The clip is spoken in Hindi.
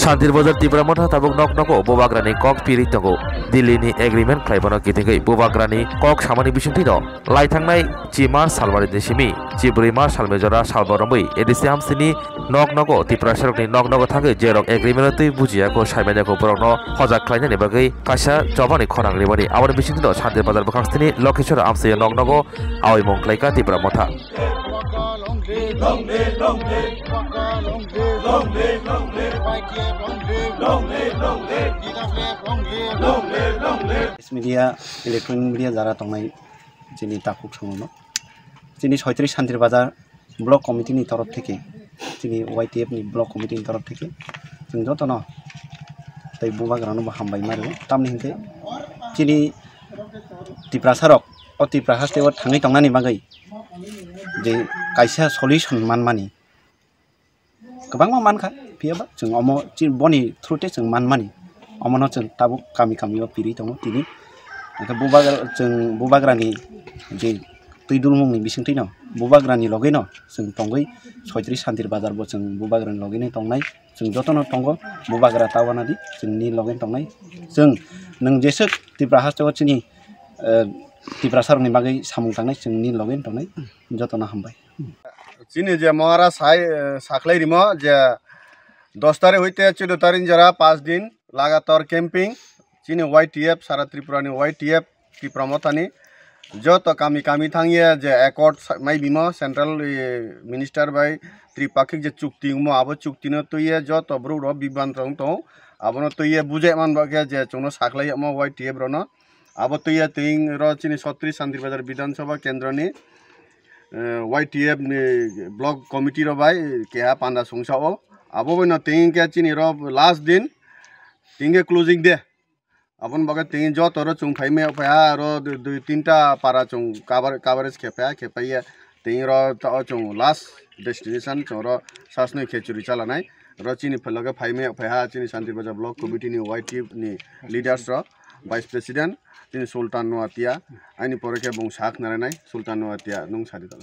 शान्तिर बजार त्रिपुरा मथा tabuk nok noko bobagrani kok piri tongo Delhi agreement khlaibano kitingoi bobagrani kok samani bisingti no laithangnai chimar salwari desimi chibrimar salmejora salbarambui edisi hamsini nok noko Tripura सरकनि nok noko thangoi jerok agreement tui bujia ko saimanya ko borokno hojak khlainani bagui kaisa jobani khonang ribani aboni bisingti no शान्तिर बजार bokangstini lokeshwar amse nok noko awai mongklaika Tripura मथा मीडिया इलेक्ट्रनिक मीडिया जरा तंगनाय जोंनि ताकुक समावनो जोंनि 36 शान्तिर बाजार ब्लक कमिटिनि तरफ थेके जोंनि YTF नि ब्लक कमिटिनि तरफ थेके जों जतन तै बुबाग्रानो हामबाय मारो तामनि हिंथे जोंनि त्रिपुरा सरक अ त्रिपुरा हास्टेआव थाङै तंनानि बागै जे कायसा सल्युशन मानमानि गोबां मानखा पियाबा जों अमो बनि थ्रुते जों मानमानि अमनो जों ताबुक कामि कामियाव पिरि दङ तिनि जों बुबाग्रानि जे दैदुलमुंनि बिसिंथि न बुबाग्रानि लगै न जों तंगै 36 शान्तिर बाजार बो जों बुबाग्रानि लगै नै तंनाय जों जतन तंगो बुबाग्रा तावानादि जोंनि लगै तंनाय जों नों जेसो त्रिपुरा हास्टेआव चिनि त्रिपुरा सरकनि बागै सामुं थांनाय जोंनि लगै तंनाय जतन हामबाय चिनि जे महाराज साखलाई रिमो जे 10 तारिख হইতে 14 तारिख जरा 5 दिन लगातार कैंपिंग चिनि YTF सारा त्रिपुरानि YTF त्रिपुरा मथानि जो तो कामी कामी थांगिए जे एकॉर्ड माइ बिमो सेंट्रल मिनिस्टर बाय त्रिपाक्षिक जे चुक्ति मो आबो चुक्ति न तो ये जो तो ब्रो बिबान रंग तो आबो तो ये बुझे मान बागे जे चोनो साखलाई मो YTF रनो आबो तो ये तिंग र चिनि 36 शान्तिर बजार विधानसभा केन्द्रनि YTF नि ब्लॉक कमिटी रो बाय केहा पांडा संसाओ आबो बनो तिंग के चिनि रो लास्ट दिन तिंगे क्लोजिंग दे अपन बगे तिंग जो तोरो चुंग फाइमे फया रो 2-3टा पारा चुंग कवरेज खेपाइए तिंग रो चुंग लास्ट डेस्टिनेशन चोरो सासनै खेचुरी चलानाय र चिनि फलगे फाइमे फया चिनि शान्तिर बजार ब्लॉक कमिटी नि YTF नि लीडर्स रो वाइस प्रेसिडेंट चिनि सुल्तान नोआतिया आइनि परके बुं साख नारायनाय सुल्तान नोआतिया नुं सारिदल